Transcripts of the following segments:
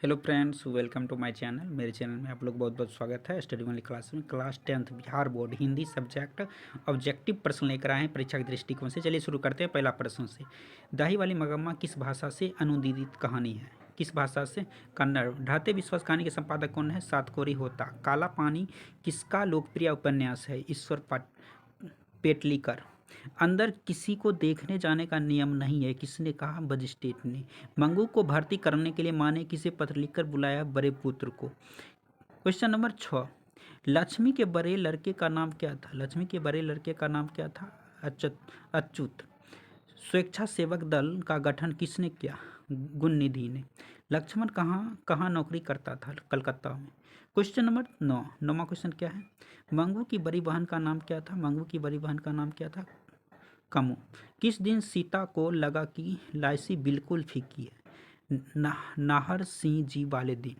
Hello friends, welcome to my channel. मेरे channel में आप लोग बहुत बहुत स्वागत है। स्टडी वाली क्लास में class 10th Bihar board Hindi subject objective प्रश्न लेकर आए हैं परीक्षा के दृष्टिकोण से। चलिए शुरू करते हैं पहला प्रश्न से। दाही वाली मगम्मा किस भाषा से अनुदित कहानी है? किस भाषा से? कन्नड़। ढाते विश्वास कहानी के संपादक कौन है? सातकोरी होता। काला पानी किसका लोकप्रिय उपन्यास है? ईश्वर पेटलीकर। अंदर किसी को देखने जाने का नियम नहीं है, किसने कहा? मजिस्ट्रेट ने। मंगू को भर्ती करने के लिए माँ ने किसे पत्र लिखकर बुलाया? बड़े पुत्र को। Question number 6। लक्ष्मी के बड़े लड़के का नाम क्या था? लक्ष्मी के बड़े लड़के का नाम क्या था? अच्युत। स्वेच्छा सेवक दल का गठन किसने किया? गुणनिधि ने। लक्ष्मण कहाँ कहाँ नौकरी करता था? कलकत्ता में। Question number 9। नौवां क्वेश्चन क्या है? मंगू की बड़ी बहन का नाम क्या था? मंगू की बड़ी बहन का नाम क्या था? कमु। किस दिन सीता को लगा कि लाइसी बिल्कुल फीकी है? नाहर सिंह जी वाले दिन।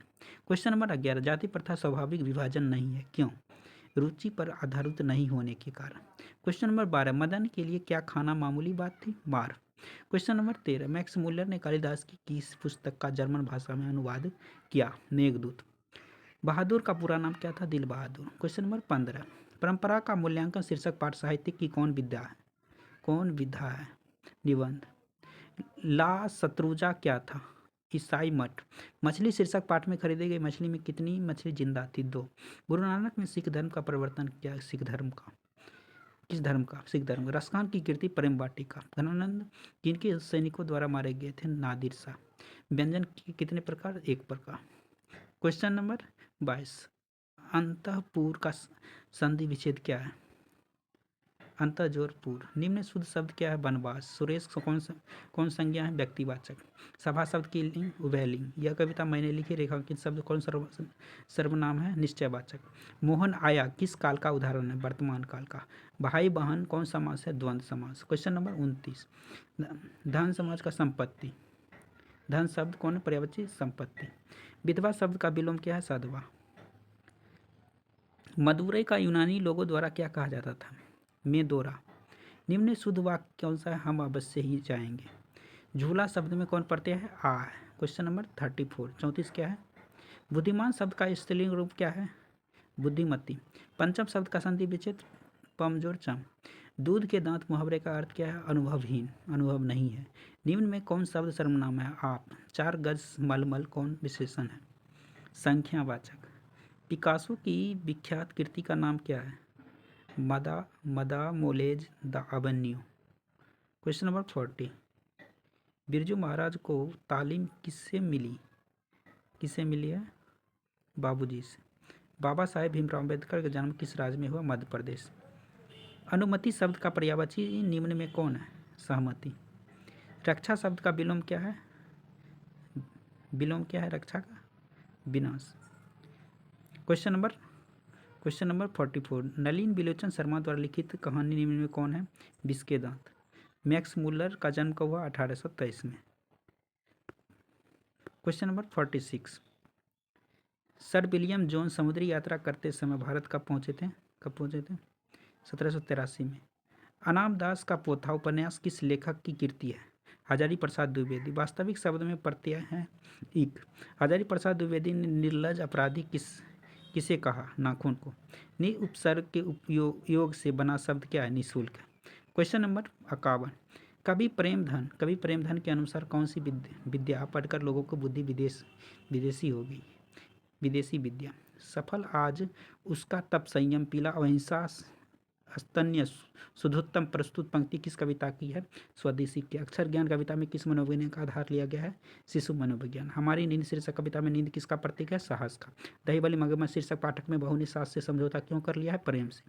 Question number 11। जाति प्रथा स्वाभाविक विभाजन नहीं है, क्यों? रुचि पर आधारित नहीं होने के कारण। Question number 12। मदन के लिए क्या खाना मामूली बात थी? मार। Question number 13। मैक्स मुल्लर ने कालिदास की किस पुस्तक का जर्मन भाषा में अनुवाद किया? मेघदूत। बहादुर का पूरा नाम क्या था? दिल बहादुर। Question number 15। परंपरा का मूल्यांकन शीर्षक पाठ साहित्य की कौन विद्या है? कौन विधा है? निबंध। ला शत्रुजा क्या था? ईसाई मठ। मछली शीर्षक पाठ में खरीदी गई मछली में कितनी मछली जिंदा थी? 2। गुरु नानक ने सिख धर्म का प्रवर्तन किया? सिख धर्म का। किस धर्म का? सिख धर्म का। रसखान की कीर्ति प्रेम वाटिका। घनानंद किनके सैनिकों द्वारा मारे गए थे? नादिर शाह। व्यंजन के कितने प्रकार? 1 प्रकार। Question number 22। अंतःपुर का संधि विच्छेद क्या है? अंतर्जोरपुर। निम्न शुद्ध शब्द क्या है? वनवास। सुरेश कौन संज्ञा है? व्यक्तिवाचक। सभा शब्द की लिंग? उभयलिंग। यह कविता मैंने लिखी रेखांकित शब्द कौन सर्वनाम है? निश्चयवाचक। मोहन आया किस काल का उदाहरण है? वर्तमान काल का। भाई बहन कौन समास है? द्वंद्व समास। Question number 29। धन समाज का संपत्ति। धन शब्द कौन? पर्यायवाची संपत्ति। विधवा शब्द का विलोम क्या है? साधवा। मदुरै का यूनानी लोगों द्वारा क्या कहा जाता था? मेदोरा। निम्न शुद्ध वाक्य कौन सा है? हम अवश्य ही जाएंगे। झूला शब्द में कौन प्रत्यय है? आ है। Question number 34। 34 क्या है? बुद्धिमान शब्द का स्त्रीलिंग रूप क्या है? बुद्धिमती। पंचम शब्द का संधि विच्छेद? पमजोर चम। दूध के दांत मुहावरे का अर्थ क्या है? अनुभवहीन, अनुभव नहीं है। निम्न में कौन शब्द सर्वनाम है? आप। 4 गज मलमल कौन विशेषण है? संख्यावाचक। पिकासो की विख्यात कृति का नाम क्या है? मदा मोलेज the avenue. Question number 40। Birju Maharaj को तालीम किससे मिली? किससे मिली है? बाबूजी से। बाबा साहेब भीमराव अम्बेडकर का जन्म किस राज्य में हुआ? मध्य प्रदेश। अनुमति शब्द का पर्यायवाची निम्न में कौन है? सहमति। रक्षा शब्द का विलोम क्या है? विलोम क्या है रक्षा का? विनाश। Question number 44। नलिन बिलोचन शर्मा द्वारा लिखित कहानी निम्न में कौन है? विष के दांत। मैक्स मुल्लर का जन्म कब हुआ? 1823 में। Question number 46। Sir William zone समुद्री यात्रा करते समय भारत कब पहुंचे थे? 1783 में। अनाम दास का पोथा उपन्यास किस लेखक की कृति है? हजारी प्रसाद द्विवेदी। वास्तविक शब्द में प्रत्यय है इक। हजारी प्रसाद द्विवेदी ने निर्लज अपराधी किसे कहा? नाखून को। नि उपसर्ग के उपयोग से बना शब्द क्या है? निःशुल्क। Question number 51। कवि प्रेमधन के अनुसार कौन सी विद्या पढ़कर लोगों को बुद्धि विदेशी हो गई? विदेशी विद्या। सफल आज उसका तप संयम पीला अहिंसा स्तन्य शुद्धोत्तम प्रस्तुत पंक्ति किस कविता की है? स्वदेशी की। अक्षर ज्ञान कविता में किस मनोविज्ञान का आधार लिया गया है? शिशु मनोविज्ञान। हमारी नींद शीर्षक कविता में नींद किसका प्रतीक है? साहस का। दही वाली मगरमच्छ शीर्षक पाठक में बहू ने सास से समझौता क्यों कर लिया है? प्रेम से।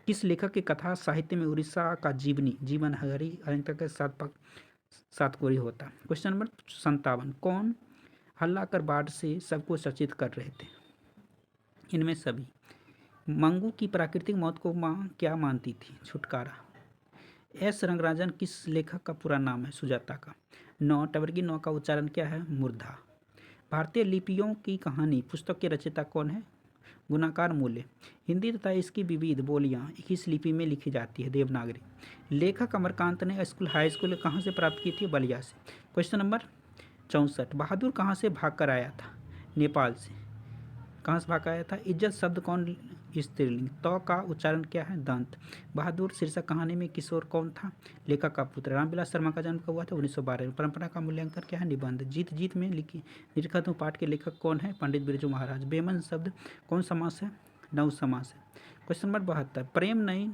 किस लेखक की कथा साहित्य में उड़ीसा का जीवन हरी अंक के सातकोरी होता? Question number 57। कौन हल्ला कर बाढ़ से सबको सचेत कर रहे थे? इनमें सभी। मंगू की प्राकृतिक मौत को माँ क्या मानती थी? छुटकारा। एस रंगराजन किस लेखक का पूरा नाम है? सुजाता का। 9 टवर्गी 9 का उच्चारण क्या है? मूर्धा। भारतीय लिपियों की कहानी पुस्तक के रचयिता कौन है? गुणाकार मूल्य। हिंदी तथा इसकी विविध बोलियां किस लिपि में लिखी जाती है? देवनागरी। लेखक अमरकांत ने हाई स्कूल कहाँ से प्राप्त की थी? बलिया से। Question number 64। बहादुर कहाँ से भाग कर आया था? नेपाल से। कहाँ से भाग आया था? इज्जत शब्द कौन स्त्रीलिंग? तो का उच्चारण क्या है? दंत। बहादुर शीर्षक कहानी में किशोर कौन था? लेखक का पुत्र। रामविलास शर्मा का जन्म कब हुआ था? 1912 में। परंपरा का मूल्यांकन क्या है? निबंध। जीत जीत में लिखी निरखत हूँ पाठ के लेखक कौन है? पंडित बिरजू महाराज। बेमन शब्द कौन समास है? नव समास है। क्वेश्चन नंबर 72, प्रेम नहीं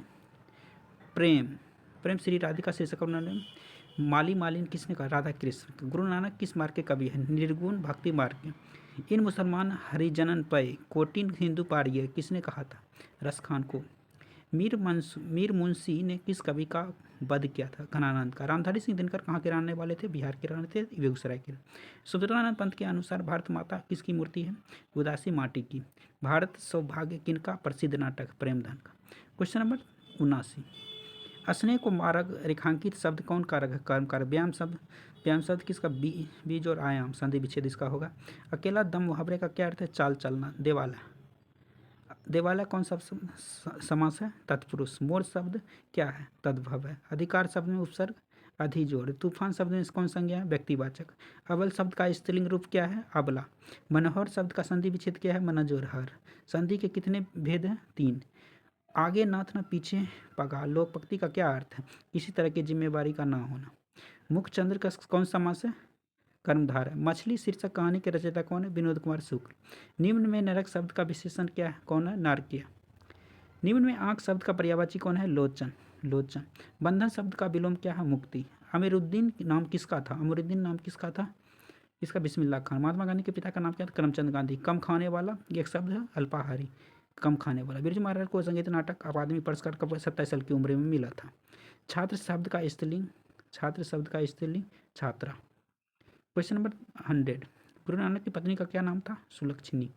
प्रेम प्रेम श्री राधिका शीर्षक उन्होंने माली मालिन किसने कहा? राधा कृष्ण। गुरु नानक किस मार्ग के कवि है? निर्गुण भक्ति मार्ग के। इन मुसलमान हरिजनन पय कोटिन हिंदू पारिय किसने कहा था? रस खान को। मीर मुंशी ने किस कवि का वध किया था? घनानंद का। रामधारी सिंह दिनकर कहाँ के रहने वाले थे? बिहार के रहने थे, बेगूसराय के। सुभद्रानंद पंत के अनुसार भारत माता किसकी मूर्ति है? उदासी माटी की। भारत सौभाग्य किनका प्रसिद्ध नाटक? प्रेमधन का। क्वेश्चन नंबर 79, स्नेह को मार्ग रेखांकित शब्द कौन कारक है? कर्म कारक। व्यायाम शब्द किसका? बीज और आयाम संधि विच्छेद इसका होगा। अकेला दम मुहावरे का क्या अर्थ है? चाल चलना। देवाला देवाला कौन सा समास है? तत्पुरुष। मोर शब्द क्या है? तद्भव है। अधिकार शब्द में उपसर्ग अधिजोड़। तूफान शब्द में कौन संज्ञा है? व्यक्तिवाचक। अबल शब्द का स्त्रीलिंग रूप क्या है? अबला। मनोहर शब्द का संधि विच्छेद क्या है? मनज और हर। संधि के कितने भेद हैं? 3। आगे नाथ न पीछे पगा। लोकपक्ति का क्या अर्थ है? किसी तरह की जिम्मेवारी का ना होना। मुखचंद्र का कौन सा समास है? कर्मधार है। मछली शीर्षक कहानी के रचयिता कौन है? विनोद कुमार शुक्ल। निम्न में नरक शब्द का विशेषण क्या है? कौन है? नारकीय। निम्न में आंख शब्द का पर्यायवाची कौन है? लोचन। बंधन शब्द का विलोम क्या है? मुक्ति। अमीरुद्दीन नाम किसका था? अमीरुद्दीन नाम किसका था? इसका बिस्मिल्लाह खान। महात्मा गांधी के पिता का नाम क्या था? करमचंद गांधी। कम खाने वाला एक शब्द है अल्पाहारी, कम खाने वाला। बिरजू महाराज को संगीत नाटक अकादमी पुरस्कार कब 27 साल की उम्र में मिला था? छात्र शब्द का स्त्रीलिंग छात्रा। क्वेश्चन नंबर 100, गुरु नानक की पत्नी का क्या नाम था? सुलक्षणी।